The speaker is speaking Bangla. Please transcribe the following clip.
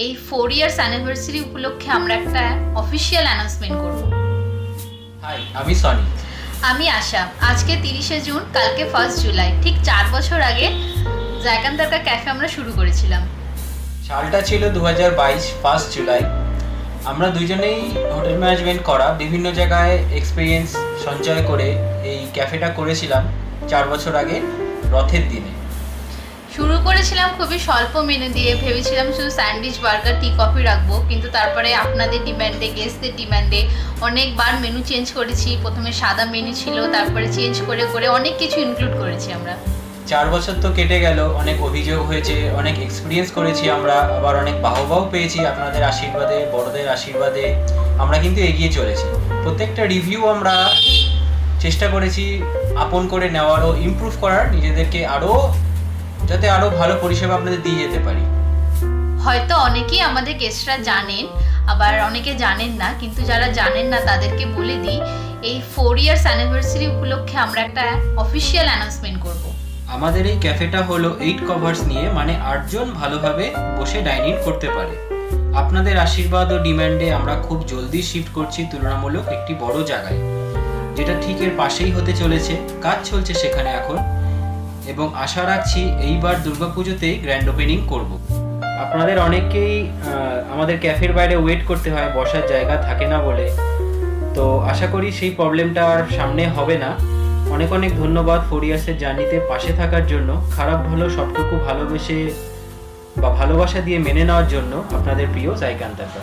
এই 4 ইয়ার্স অ্যানিভার্সারি উপলক্ষে আমরা একটা অফিসিয়াল অ্যানাউন্সমেন্ট করব। হাই, আমি সনি। আমি আশা। আজকে 30শে জুন, কালকে 1 জুলাই, ঠিক 4 বছর আগে জায়কান্তারকা ক্যাফে আমরা শুরু করেছিলাম। সালটা ছিল 2022 1 জুলাই। আমরা দুজনেই হোটেল ম্যানেজমেন্ট করা, বিভিন্ন জায়গায় এক্সপিরিয়েন্স সঞ্চয় করে এই ক্যাফেটা করেছিলাম 4 বছর আগে রথের দিনে। শুরু করেছিলাম খুবই স্বল্প মেনু দিয়ে, ভেবেছিলাম শুধু স্যান্ডউইচ, বার্গার, টি, কফি রাখবো, কিন্তু তারপরে আপনাদের ডিম্যান্ডে, গেস্টদের ডিম্যান্ডে অনেকবার মেনু চেঞ্জ করেছি। প্রথমে সাদা মেনু ছিল, তারপরে চেঞ্জ করে করে অনেক কিছু ইনক্লুড করেছি আমরা। 4 বছর তো কেটে গেল, অনেক অভিযোগ হয়েছে, অনেক এক্সপিরিয়েন্স করেছি আমরা, আবার অনেক বাহবাও পেয়েছি আপনাদের আশীর্বাদে, বড়দের আশীর্বাদে। আমরা কিন্তু এগিয়ে চলেছি। প্রত্যেকটা রিভিউ আমরা চেষ্টা করেছি আপন করে নেওয়ারও, ইমপ্রুভ করার, নিজেদেরকে যাতে আরও ভালো পরিষেবা আপনাদের দিয়ে যেতে পারি। হয়তো অনেকেই আমাদের গেস্টরা জানেন, আবার অনেকে জানেন না, কিন্তু যারা জানেন না তাদেরকে বলে দিই, এই 4 ইয়ার্স অ্যানিভার্সারি উপলক্ষে আমরা একটা অফিসিয়াল অ্যানাউন্সমেন্ট করব। আমাদের এই ক্যাফেটা হলো 8 কভার্স নিয়ে, মানে 8 জন ভালোভাবে বসে ডাইনিং করতে পারে। আপনাদের আশীর্বাদ ও ডিমান্ডে আমরা খুব জলদি শিফট করছি তুলনামূলক একটি বড় জায়গায়, যেটা ঠিক এর পাশেই হতে চলেছে। কাজ চলছে সেখানে এখন, এবং আশা রাখছি এইবার দুর্গাপুজোতেই গ্র্যান্ড ওপেনিং করব। আপনাদের অনেকেই আমাদের ক্যাফের বাইরে ওয়েট করতে হয়, বসার জায়গা থাকে না বলে। তো আশা করি সেই প্রবলেমটা আর সামনে হবে না। অনেক অনেক ধন্যবাদ 4 ইয়ার্সের জার্নিতে পাশে থাকার জন্য, খারাপ ভালো সবটুকু ভালোবাসা দিয়ে মেনে নেওয়ার জন্য। আপনাদের প্রিয় জায়কান্তারকা।